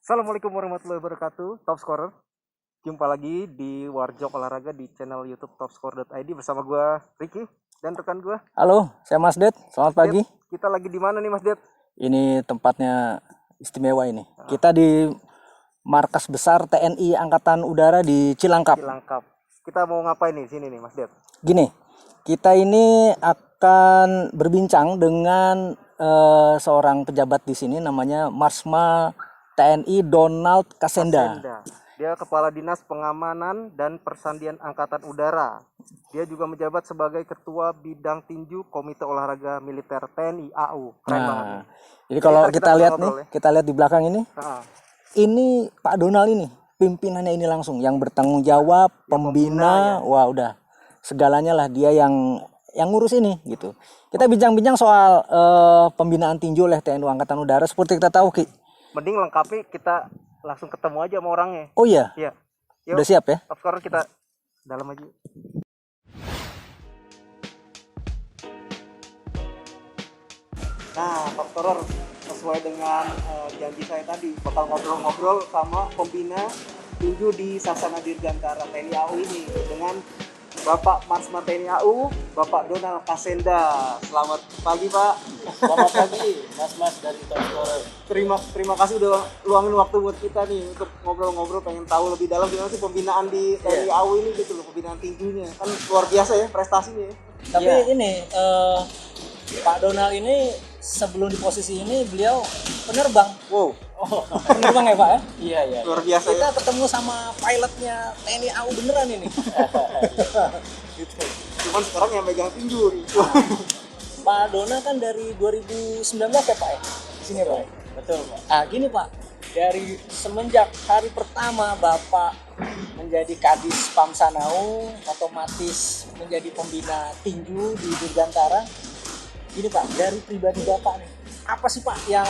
Assalamualaikum warahmatullahi wabarakatuh, Top Scorer. Jumpa lagi di Warjok Olahraga di channel YouTube topscorer.id bersama gue Ricky dan rekan gue. Halo, saya Mas Det. Selamat pagi. Kita lagi di mana nih Mas Det? Ini tempatnya istimewa ini. Kita di markas besar TNI Angkatan Udara di Cilangkap. Kita mau ngapain nih di sini nih Mas Det? Gini, kita ini akan berbincang dengan seorang pejabat di sini namanya Marsma TNI Donald Kasenda. Dia Kepala Dinas Pengamanan dan Persandian Angkatan Udara. Dia juga menjabat sebagai Ketua Bidang Tinju Komite Olahraga Militer TNI AU. Keren banget nih. Jadi kalau kita lihat nih, kita lihat di belakang ini. Ini Pak Donald ini, pimpinannya ini langsung yang bertanggung jawab, pembina, wah udah segalanya lah dia yang ngurus ini gitu. Kita bincang-bincang soal pembinaan tinju oleh TNI Angkatan Udara seperti kita tahu Ki. Mending lengkapi kita langsung ketemu aja sama orangnya. Oh iya. Iya. Udah siap ya? Top Scorer kita dalam aja. Nah, Top Scorer sesuai dengan janji saya tadi bakal ngobrol-ngobrol sama pembina tinju di Sasana Dirgantara TNI AU ini dengan Bapak Marsma TNI AU, Bapak Donald Kasenda. Selamat pagi Pak. Selamat pagi Mas dari Top Scorer. Terima kasih udah luangin waktu buat kita nih untuk ngobrol-ngobrol, pengen tahu lebih dalam gimana sih pembinaan di TNI AU ini gitu loh, pembinaan tinjunya. Kan luar biasa ya prestasinya ya. Tapi ini Pak Donald ini sebelum di posisi ini beliau penerbang. Wow. Penerbang ya Pak ya? Iya. Luar biasa. Kita ketemu sama pilotnya TNI AU beneran ini. Gitu. Cuman sekarang yang megang tinju nih. Pak Donald kan dari 2019 ya Pak ya? Sini Pak. Betul Pak. Ah gini Pak, dari semenjak hari pertama Bapak menjadi Kadis Pamsanau, otomatis menjadi pembina tinju di Dirgantara. Ini Pak, dari pribadi Bapak nih, apa sih Pak yang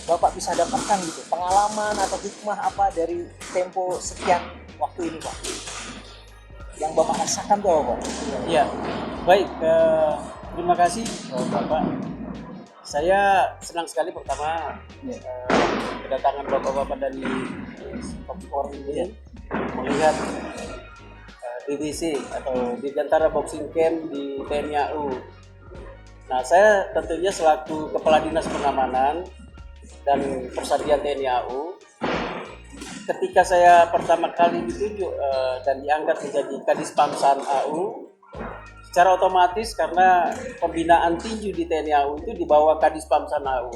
Bapak bisa dapatkan gitu, pengalaman atau hikmah apa dari tempo sekian waktu ini Pak? Yang Bapak rasakan tuh apa Pak? Iya, baik. Terima kasih Bapak. Saya senang sekali pertama kedatangan Bapak-Bapak dari Top Scorer ini melihat DBC atau Dirgantara Boxing Camp di TNI AU. Nah, saya tentunya selaku Kepala Dinas Pengamanan dan Persandian TNI AU, ketika saya pertama kali ditunjuk dan diangkat menjadi Kadis Pamsan AU, secara otomatis karena pembinaan tinju di TNI AU itu di bawah Kadis Pamsan AU.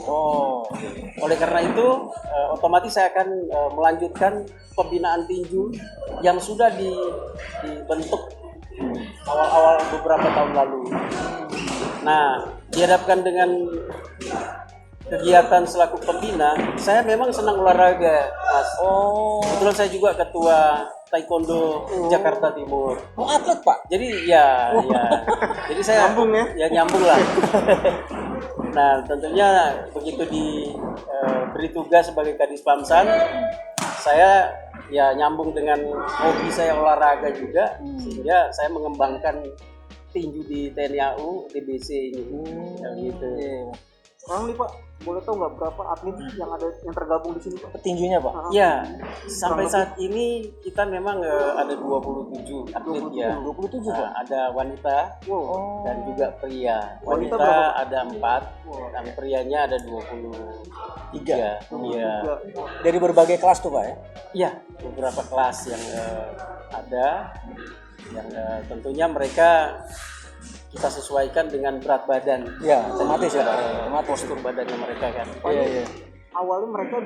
Oleh karena itu, otomatis saya akan melanjutkan pembinaan tinju yang sudah dibentuk awal-awal beberapa tahun lalu. Nah, dihadapkan dengan kegiatan selaku pembina, saya memang senang olahraga, Mas. Kebetulan saya juga ketua Taekwondo Jakarta Timur. Oh atlet Pak? Jadi ya. Jadi saya Nyambung ya? Ya nyambung lah. Nah, tentunya begitu diberi tugas sebagai Kadis Pamsan, saya ya nyambung dengan hobi saya olahraga juga, sehingga saya mengembangkan tinju di TNI AU DBC ini. Gitu. Sekarang nih Pak, boleh tahu nggak berapa atlet yang tergabung di sini Pak? Petinjunya Pak? Ya, sampai saat ini kita memang ada 27 atlet 27, ya. 27 Pak? Ada wanita dan juga pria. Wanita Wanita ada 4 dan prianya ada 23. Iya. Dari berbagai kelas tuh Pak ya? Iya, beberapa kelas yang ada, yang tentunya mereka kita sesuaikan dengan berat badan. Iya, otomatis ya Pak. Postur badannya mereka kan. Iya. Awalnya mereka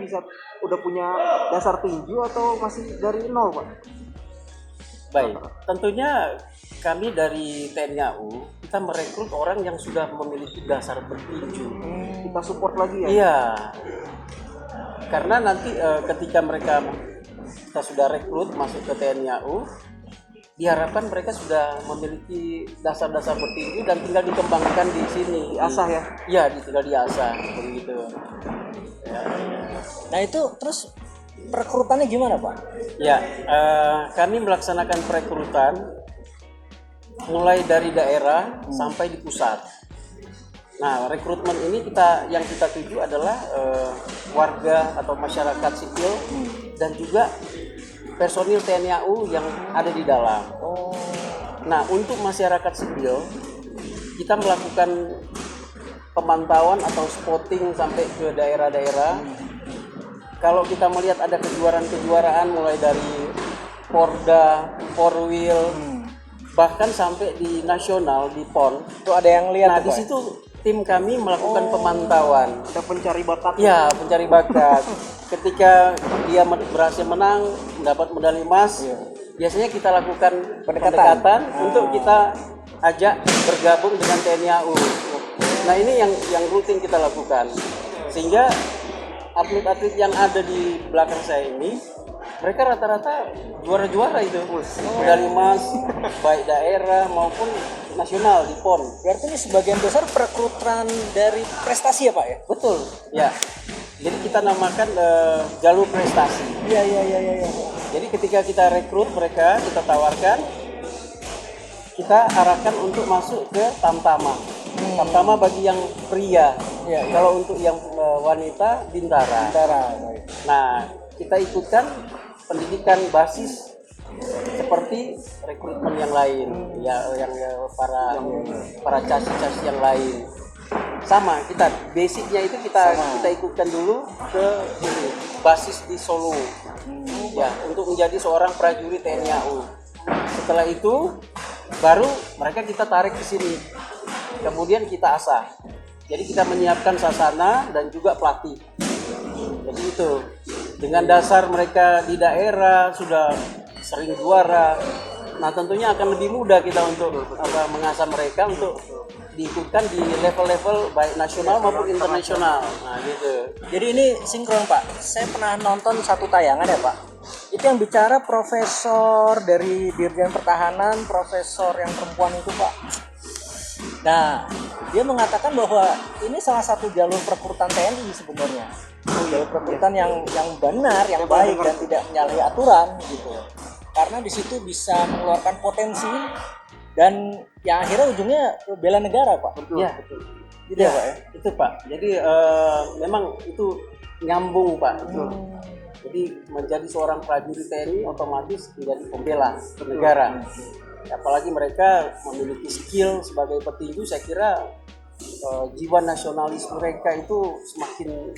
udah punya dasar tinju atau masih dari nol Pak? Baik, tentunya kami dari TNI AU kita merekrut orang yang sudah memiliki dasar bertinju. Kita support lagi ya? Iya, karena nanti ketika kita sudah rekrut masuk ke TNI AU, diharapkan mereka sudah memiliki dasar-dasar bertinju dan tinggal dikembangkan di sini. Diasah ya? Iya, tinggal diasah begitu. Ya. Nah itu terus perekrutannya gimana Pak? Ya, kami melaksanakan perekrutan mulai dari daerah sampai di pusat. Nah, rekrutmen ini yang kita tuju adalah warga atau masyarakat sipil dan juga personil TNI AU yang ada di dalam. Nah, untuk masyarakat sipil kita melakukan pemantauan atau spotting sampai ke daerah-daerah. Kalau kita melihat ada kejuaraan-kejuaraan mulai dari Porda, Porwil, bahkan sampai di nasional di PON. Itu ada yang lihat. Nah, di situ tim kami melakukan pemantauan. Kita pencari bakat. Ya, pencari bakat. Ketika dia berhasil menang, mendapat medali emas, biasanya kita lakukan pendekatan untuk kita ajak bergabung dengan TNI AU. Nah, ini yang rutin kita lakukan. Sehingga atlet-atlet yang ada di belakang saya ini, mereka rata-rata juara-juara itu, medali emas baik daerah maupun nasional di PON. Berarti ini sebagian besar perekrutan dari prestasi ya Pak ya? Betul, ya. Jadi kita namakan jalur prestasi. Iya. Jadi ketika kita rekrut mereka, kita tawarkan, kita arahkan untuk masuk ke Tamtama. Tamtama bagi yang pria. Kalau untuk yang wanita, Bintara. Nah, kita ikutkan pendidikan basis seperti rekrutmen yang lain, yang para casis-casis yang lain. Sama, kita basicnya itu kita ikutkan dulu ke basis di Solo, ya, untuk menjadi seorang prajurit TNI AU. Setelah itu, baru mereka kita tarik ke sini, kemudian kita asah. Jadi kita menyiapkan sasana dan juga pelatih. Jadi itu, dengan dasar mereka di daerah sudah sering juara, nah tentunya akan lebih mudah kita untuk mengasah mereka untuk diikutkan di level-level baik nasional maupun internasional. Nah gitu. Jadi ini sinkron Pak. Saya pernah nonton satu tayangan ya Pak. Itu yang bicara profesor dari Dirjen Pertahanan, profesor yang perempuan itu Pak. Nah, dia mengatakan bahwa ini salah satu jalur perekrutan TNI sebenarnya. Jalur perekrutan yang benar, yang baik dan tidak menyalahi aturan gitu. Karena di situ bisa mengeluarkan potensi dan yang akhirnya ujungnya bela negara Pak. Iya, betul. Gitu ya Pak ya? Itu Pak. Jadi memang itu nyambung Pak. Jadi menjadi seorang prajurit TNI otomatis menjadi pembela negara. Apalagi mereka memiliki skill sebagai petinju, saya kira jiwa nasionalis mereka itu semakin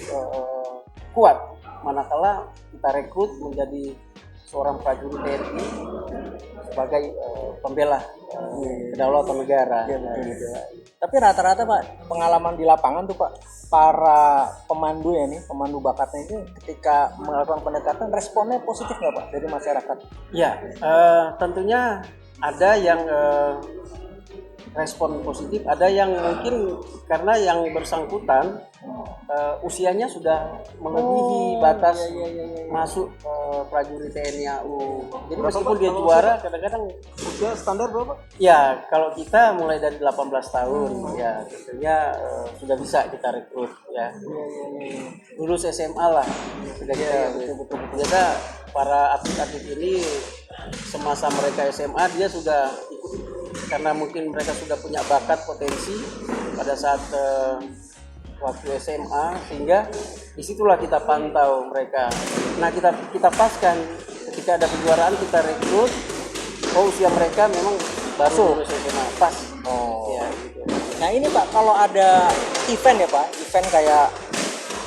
kuat manakala kita rekrut menjadi seorang prajurit TNI sebagai pembela kedaulatan negara. Gitu. Tapi rata-rata Pak, pengalaman di lapangan tuh Pak, para pemandu ya nih, pemandu bakatnya itu ketika melakukan pendekatan responnya positif nggak Pak dari masyarakat? Ya, tentunya ada yang respon positif, ada yang mungkin karena yang bersangkutan usianya sudah melebihi batas masuk prajurit TNI AU. Jadi meskipun dia juara, kadang-kadang Usia standar berapa? ya kalau kita mulai dari 18 tahun, ya tentunya sudah bisa kita rekrut ya. Lulus SMA lah, sudah kita biasa para atlet-atlet ini semasa mereka SMA dia sudah ikut karena mungkin mereka sudah punya bakat potensi pada saat waktu SMA, sehingga disitulah kita pantau mereka. Nah kita paskan ketika ada kejuaraan kita rekrut, usia mereka memang baru lulus SMA pas. Ya, gitu. Nah ini Pak, kalau ada event ya Pak, event kayak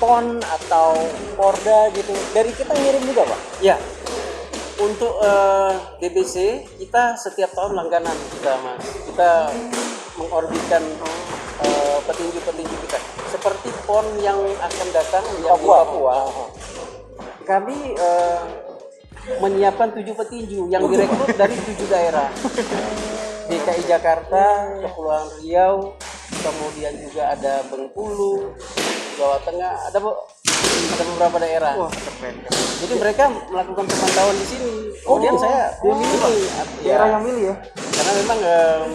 PON atau Porda gitu, dari kita ngirim juga Pak? Ya, untuk DBC kita setiap tahun langganan kita Mas. Kita mengorbitkan petinju-petinju kita. Seperti PON yang akan datang di Papua. Kami menyiapkan 7 petinju yang direkrut dari 7 daerah. DKI Jakarta, Kepulauan Riau, kemudian juga ada Bengkulu, Jawa Tengah, ada beberapa daerah. Wah, keren. Jadi mereka melakukan pemantauan di sini. Kemudian saya Daerah yang milih ya? karena memang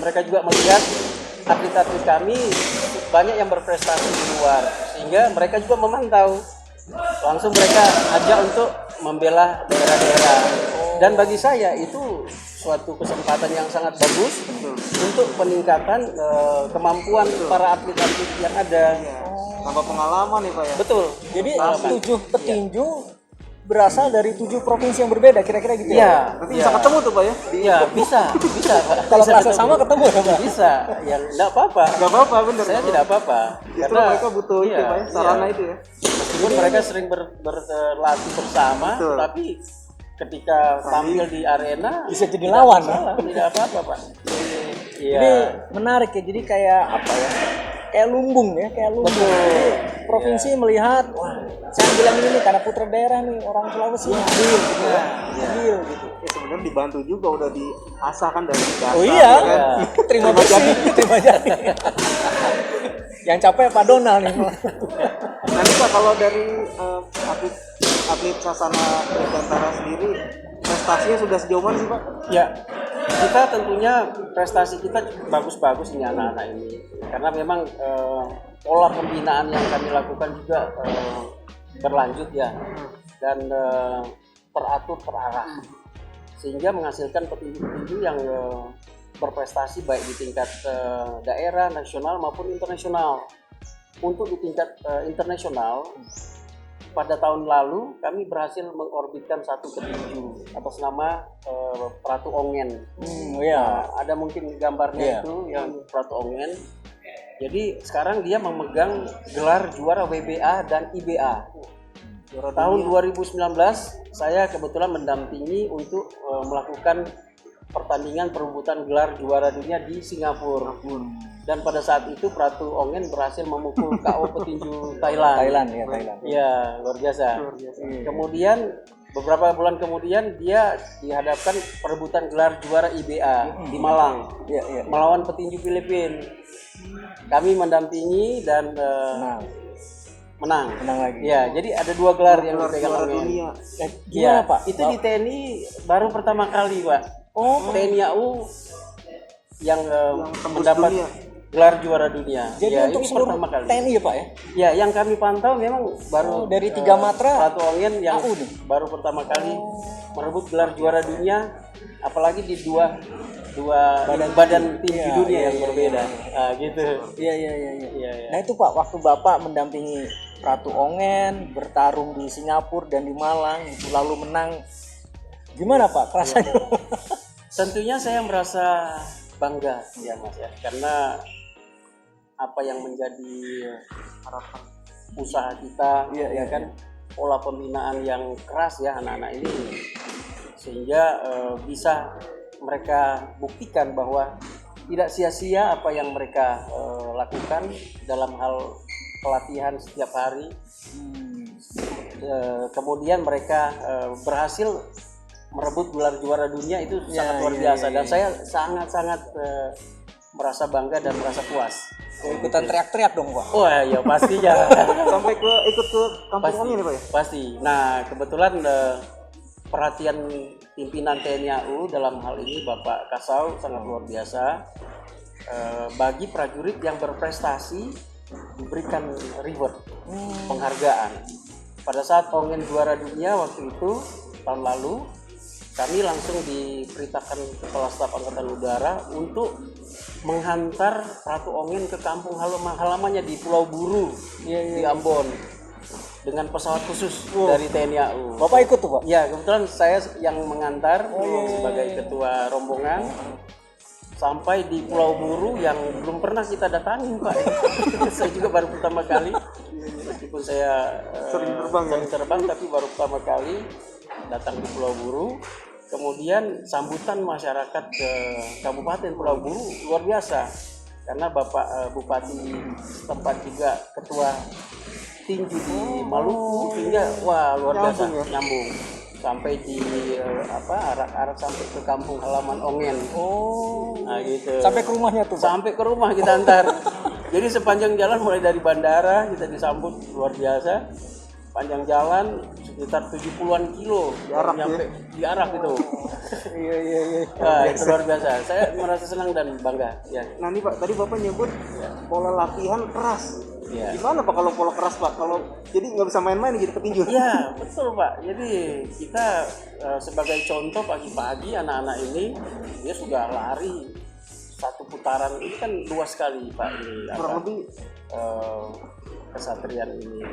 mereka juga melihat atlet-atlet kami banyak yang berprestasi di luar, sehingga mereka juga memantau. Langsung mereka ajak untuk membela daerah-daerah. Dan bagi saya itu suatu kesempatan yang sangat bagus untuk peningkatan kemampuan para atlet-atlet yang ada. Tambah pengalaman nih Pak ya. Betul. Jadi 7 petinju berasal dari 7 provinsi yang berbeda, kira-kira gitu ya. Iya. Nanti bisa ketemu tuh Pak ya. Iya, bisa Pak. Kalau Bisa merasa sama ketemu ya Pak. Bisa, yang enggak apa-apa. Nggak apa-apa bener. Saya tidak apa-apa. Justru mereka butuh itu Pak ya, sarana itu ya. Meskipun mereka sering berlatih bersama, Betul. tapi ketika tampil di arena Bisa jadi lawan. tidak apa-apa Pak. Iya. Jadi menarik ya. Jadi kayak apa ya? Kayak lumbung ya, kayak lumbung. Jadi provinsi melihat, wah, saya bilang ini nih karena putra daerah nih orang Sulawesi ambil gitu ya. Ambil gitu. Ya sebenarnya dibantu juga udah diasah kan dari dasar. Oh iya, ya kan? terima kasih, terima jadi. Yang capek Pak Donald nih. Nanti Pak kalau dari atlet Sasana Dirgantara sendiri prestasinya sudah sejauh mana sih Pak? Ya, kita tentunya prestasi kita bagus-bagus ini anak-anak ini, karena memang pola pembinaan yang kami lakukan juga berlanjut ya, dan teratur terarah, sehingga menghasilkan petinju-petinju yang berprestasi baik di tingkat daerah, nasional maupun internasional. Untuk di tingkat internasional, pada tahun lalu kami berhasil mengorbitkan satu petinju atas nama Pratu Ongen. Ya. Ada mungkin gambarnya itu yang Pratu Ongen. Jadi sekarang dia memegang gelar juara WBA dan IBA. Tahun 2019 saya kebetulan mendampingi untuk melakukan pertandingan perebutan gelar juara dunia di Singapura. Dan pada saat itu Pratu Ongen berhasil memukul KO petinju Thailand. Thailand. Iya, luar biasa. Kemudian beberapa bulan kemudian dia dihadapkan perebutan gelar juara IBA di Malang melawan petinju Filipina. Kami mendampingi dan menang lagi. Ya, jadi ada 2 gelar yang dipegang Ongen. Gimana Pak? Itu di TNI baru pertama kali Pak. TNI AU yang mendapat dunia. gelar juara dunia. Jadi ya, untuk ini seluruh pertama kali. TNI ya Pak ya? Ya, yang kami pantau memang baru dari 3 matra Pratu Ongen yang AU nih. baru pertama kali merebut gelar juara dunia, apalagi di dua badan tinju dunia yang berbeda. Nah, gitu. Iya. Iya. Nah itu Pak, waktu Bapak mendampingi Pratu Ongen bertarung di Singapura dan di Malang, itu lalu menang, gimana Pak rasanya? Tentunya saya merasa bangga ya Mas ya, karena apa yang menjadi harapan usaha kita ya kan, pola pembinaan yang keras ya anak-anak ini, sehingga bisa mereka buktikan bahwa tidak sia-sia apa yang mereka lakukan dalam hal pelatihan setiap hari. Kemudian mereka berhasil merebut gelar juara dunia, itu sangat luar biasa. Dan saya sangat-sangat merasa bangga dan merasa puas. Ikutan teriak-teriak dong Pak? Wah ya pastinya. Sampai ikut ke kampung kami nih Pak ya? Pasti. Nah kebetulan perhatian pimpinan TNI AU dalam hal ini Bapak Kasau sangat luar biasa. Bagi prajurit yang berprestasi diberikan reward, penghargaan. Pada saat Ongen juara dunia waktu itu tahun lalu, kami langsung diperintahkan Kepala Staf Angkatan Udara untuk menghantar Pratu Ongen ke kampung halamannya di Pulau Buru di Ambon dengan pesawat khusus dari TNI AU. Bapak ikut tuh Pak? Ya, kebetulan saya yang mengantar sebagai ketua rombongan sampai di Pulau Buru yang belum pernah kita datangi Pak. Saya juga baru pertama kali, meskipun saya sering terbang tapi baru pertama kali datang di Pulau Buru. Kemudian sambutan masyarakat ke Kabupaten Pulau Buru luar biasa, karena Bapak Bupati setempat juga ketua tinju di Maluku, sehingga wah luar biasa nyambung sampai di arak-arak sampai ke kampung halaman Ongen. Nah gitu. Sampai ke rumahnya tuh Pak? Sampai ke rumah kita antar. Jadi sepanjang jalan mulai dari bandara kita disambut luar biasa. Panjang jalan sekitar 70-an kilo nyampe diarak gitu. Iya. Nah, itu luar biasa. Saya merasa senang dan bangga ya. Nah ini Pak, tadi Bapak nyebut pola latihan keras. Ya. Gimana Pak kalau pola keras Pak? Kalau jadi nggak bisa main-main jadi petinju. Ya betul Pak. Jadi kita sebagai contoh pagi-pagi anak-anak ini dia sudah lari satu putaran ini kan luas sekali Pak ini. Kurang lebih kesatrian ini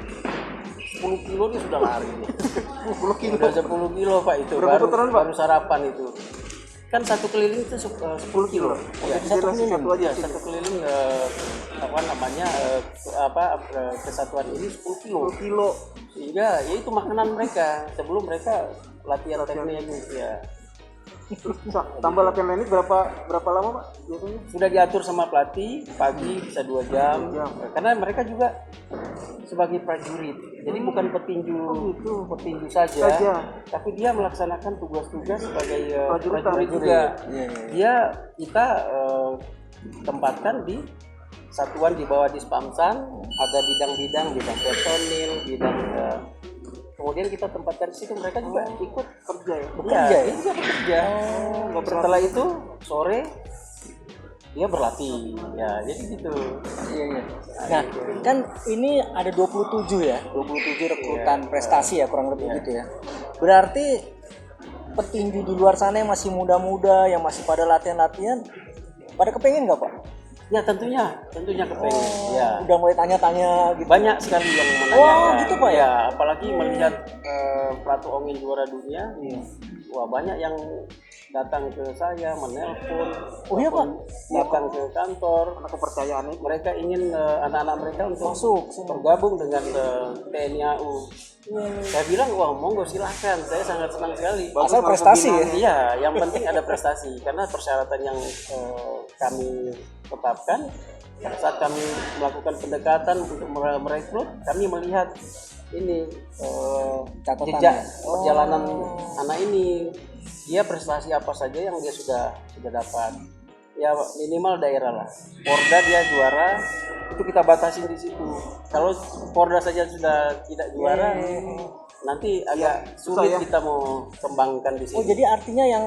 10 kilo dia sudah lari. 10 kilo. Udah 10 kilo Pak itu. Berapa putaran, Pak? Baru sarapan itu. Kan satu keliling itu 10 kilo. Ya, Jadi satu aja. satu keliling apa namanya kesatuan ini 10 kilo. 10 kilo. Sehingga ya itu makanan mereka sebelum mereka latihan teknik ya. Terus tambah latihan teknik berapa lama Pak biasanya? Sudah diatur sama pelatih pagi bisa 2 jam. Karena mereka juga sebagai prajurit. Jadi bukan petinju saja, tapi dia melaksanakan tugas-tugas sebagai prajurit juga. Kita tempatkan di satuan di bawah Dispamsan, ada bidang personil, kemudian kita tempatkan di situ, mereka juga ikut Kerja ya. bekerja. Iya, bekerja. Setelah itu sore dia berlatih. Ya, jadi gitu. Iya. Nah, kan ini ada 27 ya, 27 rekrutan prestasi ya kurang lebih gitu ya. Berarti petinju di luar sana yang masih muda-muda, yang masih pada latihan-latihan, pada kepengen nggak Pak? Ya tentunya kepengen. Ya. Udah mulai tanya-tanya gitu. Banyak sekali yang menanyakan. Oh, gitu, Pak, ya? Apalagi melihat Pratu Ongin juara dunia. Wah, banyak yang datang ke saya, menelpon, Oh iya, Pak? datang ke kantor. Karena kepercayaan itu. Mereka ingin anak-anak mereka untuk bergabung dengan TNI AU. Saya bilang, wah monggo silahkan, saya sangat senang sekali. Asal prestasi ya? Iya, yang penting ada prestasi. Karena persyaratan yang kami tetapkan, saat kami melakukan pendekatan untuk merekrut, kami melihat ini jejak perjalanan anak ini, dia prestasi apa saja yang dia sudah dapat. Ya minimal daerah lah. Porda dia juara, itu kita batasin di situ. Kalau Porda saja sudah tidak juara, nanti agak sulit kita mau kembangkan di sini. Oh, jadi artinya yang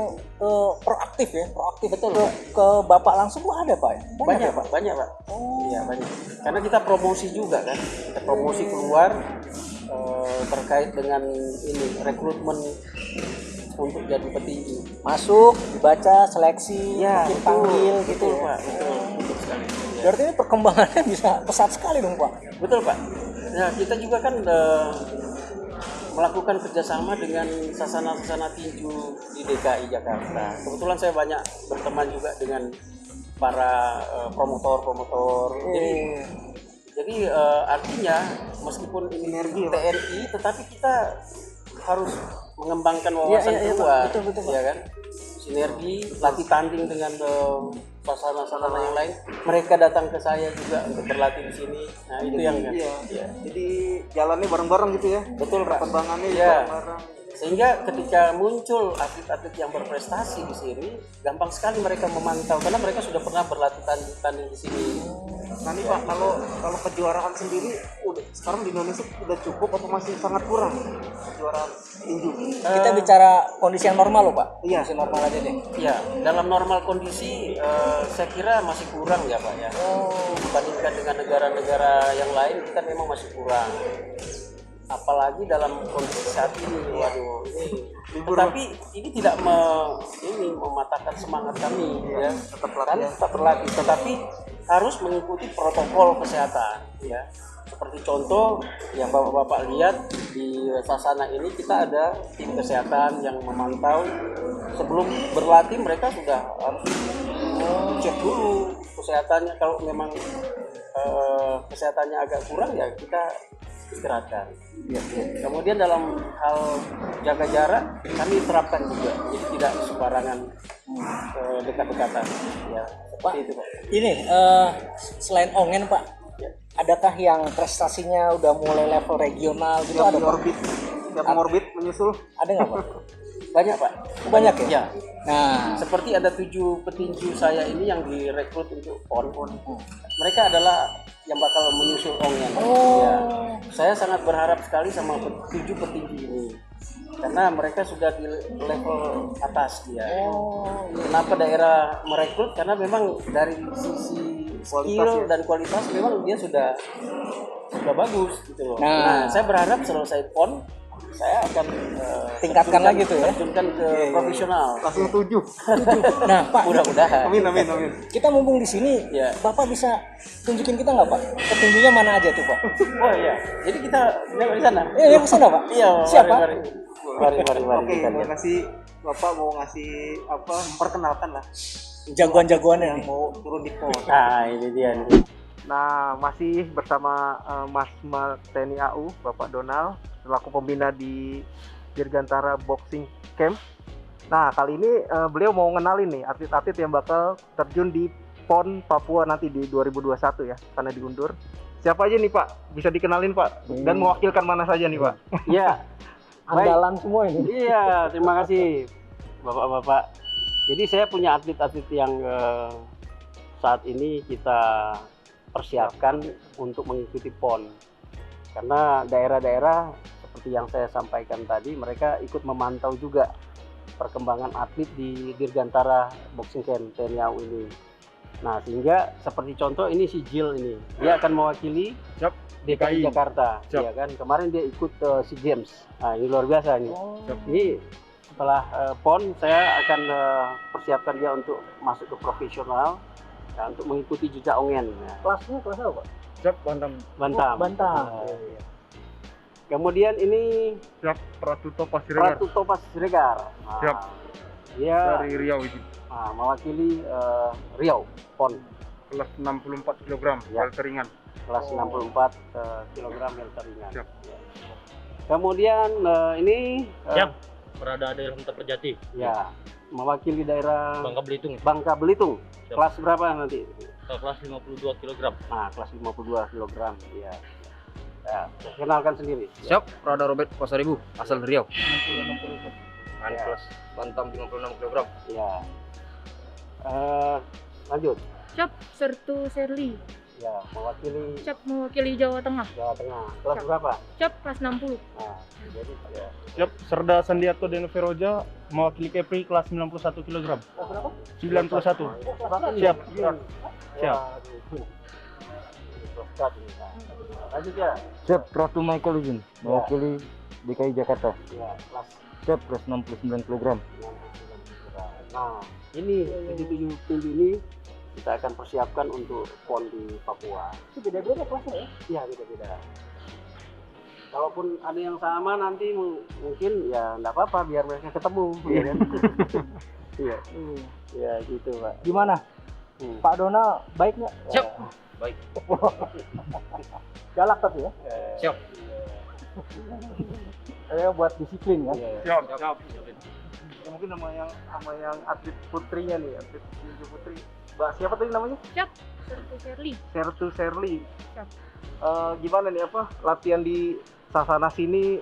proaktif ya, Betul, ke Bapak langsung tuh ada Pak ya? Banyak Pak. Iya banyak. Karena kita promosi juga kan, kita promosi keluar terkait dengan ini rekrutmen untuk jadi petinju. Masuk, dibaca, seleksi, Ya, mungkin panggil gitu betul ya. Pak, betul sekali. Ya. Berarti ini perkembangannya bisa pesat sekali dong Pak. Betul Pak. Nah kita juga kan melakukan kerjasama dengan sasana tinju di DKI Jakarta. Kebetulan saya banyak berteman juga dengan para promotor. Jadi artinya meskipun ini TNI, tetapi kita harus mengembangkan wawasan keluar, betul. ya kan? Sinergi, latih tanding dengan sasana yang lain. Mereka datang ke saya juga untuk berlatih di sini. Nah itu yang Jadi jalannya bareng-bareng gitu ya. Betul Pak. Perkembangannya Ya. bareng-bareng. Sehingga ketika muncul atlet-atlet yang berprestasi di sini, gampang sekali mereka memantau karena mereka sudah pernah berlatih tanding di sini. Nah nih Pak, kalau kejuaraan sendiri sekarang di Indonesia udah cukup atau masih sangat kurang kejuaraan tinju? Kita bicara kondisi yang normal loh Pak. Iya. Kondisi normal aja deh. Ya, dalam normal kondisi saya kira masih kurang ya Pak ya. Dibandingkan dengan negara-negara yang lain kita memang masih kurang. Apalagi dalam kondisi saat ini, waduh ini. Tetapi ini tidak mematahkan semangat kami ya. Tetap berlatih, tetapi harus mengikuti protokol kesehatan ya. Seperti contoh yang Bapak-bapak lihat di Sasana ini kita ada tim kesehatan yang memantau sebelum berlatih mereka sudah harus cek dulu kesehatannya. Kalau memang kesehatannya agak kurang ya kita istirahatkan. Kemudian dalam hal jaga jarak kami terapkan juga, jadi tidak sembarangan dekat-dekatan. Ya, seperti itu Pak. Ini selain Ongen Pak, adakah yang prestasinya udah mulai level regional gitu? Ada Pak? Siap mengorbit menyusul. Ada nggak Pak? Banyak Pak. Banyak ya? Ya. Nah, Seperti ada 7 petinju saya ini yang direkrut untuk PON. Mereka adalah yang bakal menyusul Ongen. Ya. Saya sangat berharap sekali sama 7 petinju ini. Karena mereka sudah di level atas dia. Kenapa daerah merekrut? Karena memang dari sisi skill ya. dan kualitas memang dia sudah bagus gitu loh. Nah. Saya berharap selesai PON saya akan Tingkatkan lagi tuh ya. terjunkan ke profesional. Langsung 7. Nah, Pak, Mudah-mudahan. Amin. kita mumpung di sini, Ya. Bapak bisa tunjukin kita nggak, Pak? Petinjunya mana aja tuh, Pak? Oh iya. Jadi kita di sana. Yang ke sana, Pak. Iya. Siapa? Mari Oke, kita terima lihat. kasih Bapak mau ngasih apa? Memperkenalkan lah Jagoan-jagoannya yang nih. mau turun di PON. Nah, ini dia nih. Nah, masih bersama Mas TNI AU, Bapak Donald, selaku pembina di Dirgantara Boxing Camp. Nah, kali ini beliau mau ngenalin nih atlet-atlet yang bakal terjun di PON Papua nanti di 2021 ya, karena diundur. Siapa aja nih Pak? Bisa dikenalin Pak? Dan mewakilkan mana saja nih Pak? Iya. Andalan semua ini. Iya, terima kasih Bapak-bapak. Jadi saya punya atlet-atlet yang saat ini kita persiapkan untuk mengikuti PON. Karena daerah-daerah seperti yang saya sampaikan tadi, mereka ikut memantau juga perkembangan atlet di Dirgantara Boxing Camp TNI AU ini. Nah, sehingga seperti contoh ini si Jill ini, dia akan mewakili DKI Jakarta, ya kan? Kemarin dia ikut SEA Games. Nah, ini luar biasa nih. Ini setelah PON saya akan persiapkan dia untuk masuk ke profesional, ya, untuk mengikuti jejak Ongen. Ya. Kelasnya kelas apa, Pak? Bantam. Bantam. Iya. Kemudian ini Pratu Topas Siregar Ratu Topas Siregar. Nah, Siap. dia dari Riau ini. mewakili Riau PON Kelas 64 kg, Ya. ringan. kelas 64 kg yang teringan. Siap. Ya. Kemudian ini Berada di dalam Terjati, ya mewakili daerah Bangka Belitung, Bangka Belitung. Siap. Kelas berapa nanti? kelas 52 kg. Nah, kelas 52 kg. Ya. Ya, kenalkan sendiri. Siap, Prada Robert Pasaribu, asal Riau. Ya. Kelas bantam 56 kg. Ya. Lanjut. Cap Sertu Serli, Ya, mewakili Cap mewakili Jawa Tengah, Jawa Tengah. Kelas Siap. berapa? Cap kelas 60, Nah, jadi ya. Siap, Serda Sandiato Denoveroja mewakili Kepri kelas 91 kg. 91. Siap. Siap. Lanjut ya. Siap, Ratu Michael Izin, mewakili DKI Jakarta. Ya, kelas Siap, kelas 69 kg. 69. Nah, ini 77 tinju ini kita akan persiapkan untuk PON di Papua. Itu beda-beda kelasnya ya? Iya, beda-beda. Kalaupun ada yang sama nanti mungkin ya enggak apa-apa biar mereka ketemu, ya kan? Iya. Ya gitu, Pak. Gimana? Pak Donald baik nggak? Siap. Baik. Galak tapi ya? Siap. Buat disiplin kan? Iya. Siap. Ya, mungkin sama yang atlet putrinya nih, atlet tinju putri. Mbak siapa tadi namanya? Cap Sertu Serli. Sertu Serli. Siap. Gimana nih apa latihan di Sasana sini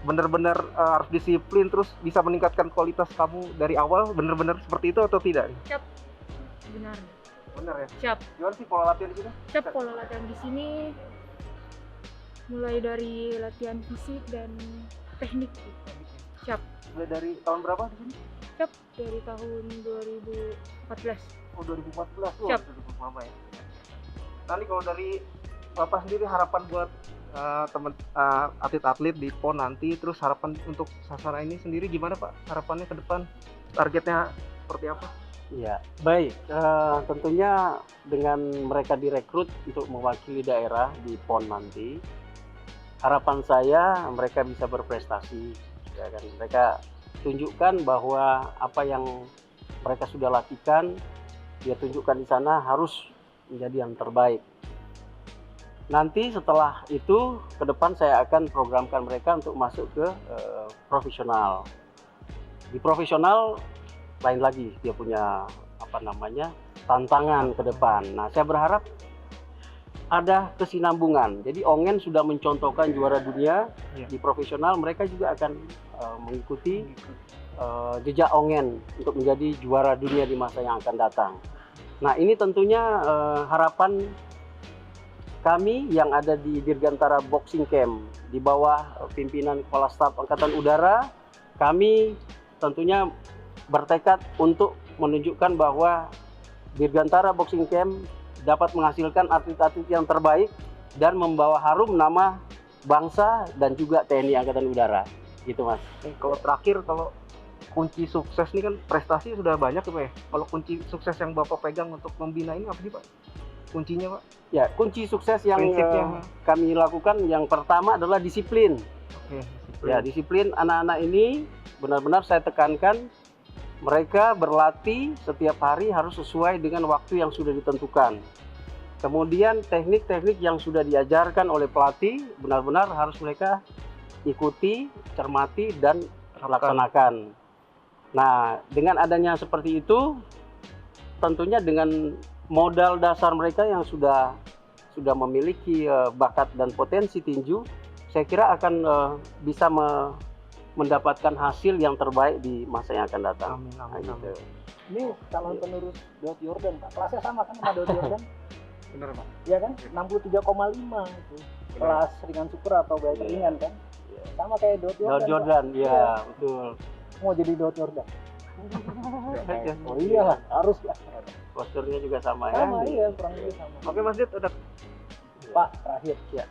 benar-benar harus disiplin terus bisa meningkatkan kualitas kamu dari awal, benar-benar seperti itu atau tidak? Cap benar. Benar ya. Cap Gimana sih pola latihan di sini? Cap pola latihan di sini mulai dari latihan fisik dan teknik. Cap Mulai dari tahun berapa di sini? Cap dari tahun 2014. Oh 2014 tuh. Siap. Cukup lama ya. Nanti kalau dari Bapak sendiri harapan buat atlet-atlet di PON nanti, terus harapan untuk Sasana ini sendiri gimana Pak? Harapannya ke depan, targetnya seperti apa? Iya, baik. Tentunya dengan mereka direkrut untuk mewakili daerah di PON nanti, harapan saya mereka bisa berprestasi, ya kan? Mereka tunjukkan bahwa apa yang mereka sudah lakukan, dia tunjukkan di sana harus menjadi yang terbaik. Nanti setelah itu ke depan saya akan programkan mereka untuk masuk ke profesional. Di profesional lain lagi dia punya tantangan ke depan. Nah, saya berharap ada kesinambungan. Jadi Ongen sudah mencontohkan juara dunia di profesional, mereka juga akan mengikuti jejak Ongen untuk menjadi juara dunia di masa yang akan datang. Nah, ini tentunya harapan kami yang ada di Dirgantara Boxing Camp di bawah pimpinan Kepala Staf Angkatan Udara. Kami tentunya bertekad untuk menunjukkan bahwa Dirgantara Boxing Camp dapat menghasilkan atlet-atlet yang terbaik dan membawa harum nama bangsa dan juga TNI Angkatan Udara. Gitu Mas. Kalau terakhir, kalau kunci sukses ini kan prestasi sudah banyak ya Pak ya. Kalau kunci sukses yang Bapak pegang untuk membina ini apa sih Pak? Kuncinya Pak? Ya, kunci sukses yang Prinsipnya. kami lakukan yang pertama adalah disiplin. Oke, Ya, disiplin anak-anak ini benar-benar saya tekankan mereka berlatih setiap hari harus sesuai dengan waktu yang sudah ditentukan. Kemudian teknik-teknik yang sudah diajarkan oleh pelatih benar-benar harus mereka ikuti, cermati dan laksanakan. Nah, dengan adanya seperti itu tentunya dengan modal dasar mereka yang sudah memiliki bakat dan potensi tinju, saya kira akan bisa mendapatkan hasil yang terbaik di masa yang akan datang. Amin, Nah, amin, gitu. amin. Ini calon penerus Daud Yordan, Pak. Kelasnya sama kan sama Daud Yordan? Bener Pak. Iya kan? 63,5 itu. Kelas ringan super atau berat ringan kan? Sama kayak Daud Yordan. Daud Yordan, Pak. ya betul. Mau jadi Daud Yordan. Oh iya lah, harus lah. Posturnya juga sama ya. Sama iya, kurang lebih sama. Oke Mas Dit, udah. Pak, terakhir. Ya.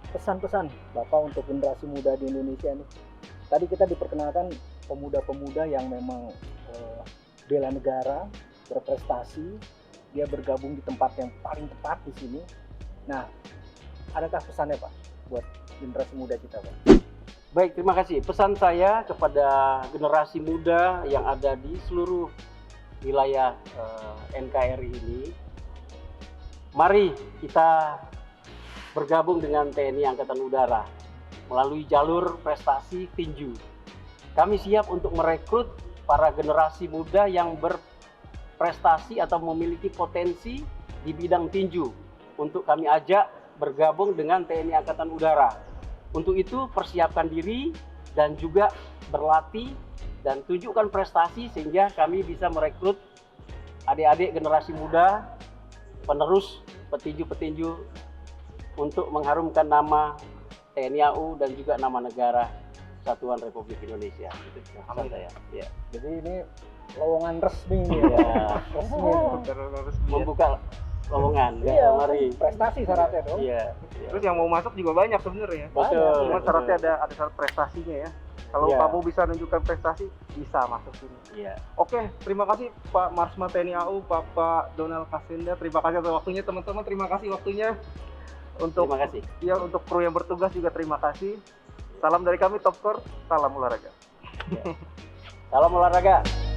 Pesan-pesan Bapak untuk generasi muda di Indonesia nih. Tadi kita diperkenalkan pemuda-pemuda yang memang bela negara, berprestasi, dia bergabung di tempat yang paling tepat di sini. Nah, adakah pesannya Pak buat generasi muda kita Pak? Baik, terima kasih. Pesan saya kepada generasi muda yang ada di seluruh wilayah NKRI ini, mari kita bergabung dengan TNI Angkatan Udara melalui jalur prestasi tinju. Kami siap untuk merekrut para generasi muda yang berprestasi atau memiliki potensi di bidang tinju untuk kami ajak bergabung dengan TNI Angkatan Udara. Untuk itu persiapkan diri dan juga berlatih dan tunjukkan prestasi sehingga kami bisa merekrut adik-adik generasi muda penerus petinju-petinju untuk mengharumkan nama TNI AU dan juga nama negara Kesatuan Republik Indonesia. Itu pesan saya. Ya. Jadi ini lowongan resmi nih ya. Resmi. Membuka lowongan. Iya, Ya, mari. prestasi syaratnya dong. Iya. Terus yang mau masuk juga banyak sebenarnya. Betul. Cuma syaratnya ada syarat prestasinya ya. Kalau Iya. kamu bisa menunjukkan prestasi, bisa masuk sini. Iya. Oke, terima kasih Pak Marsma TNI AU, Bapak Donald Kasenda. Terima kasih atas waktunya teman-teman. Terima kasih waktunya. Untuk Terima kasih. ya, untuk kru yang bertugas juga terima kasih. Salam dari kami Top Score, salam olahraga. Salam olahraga.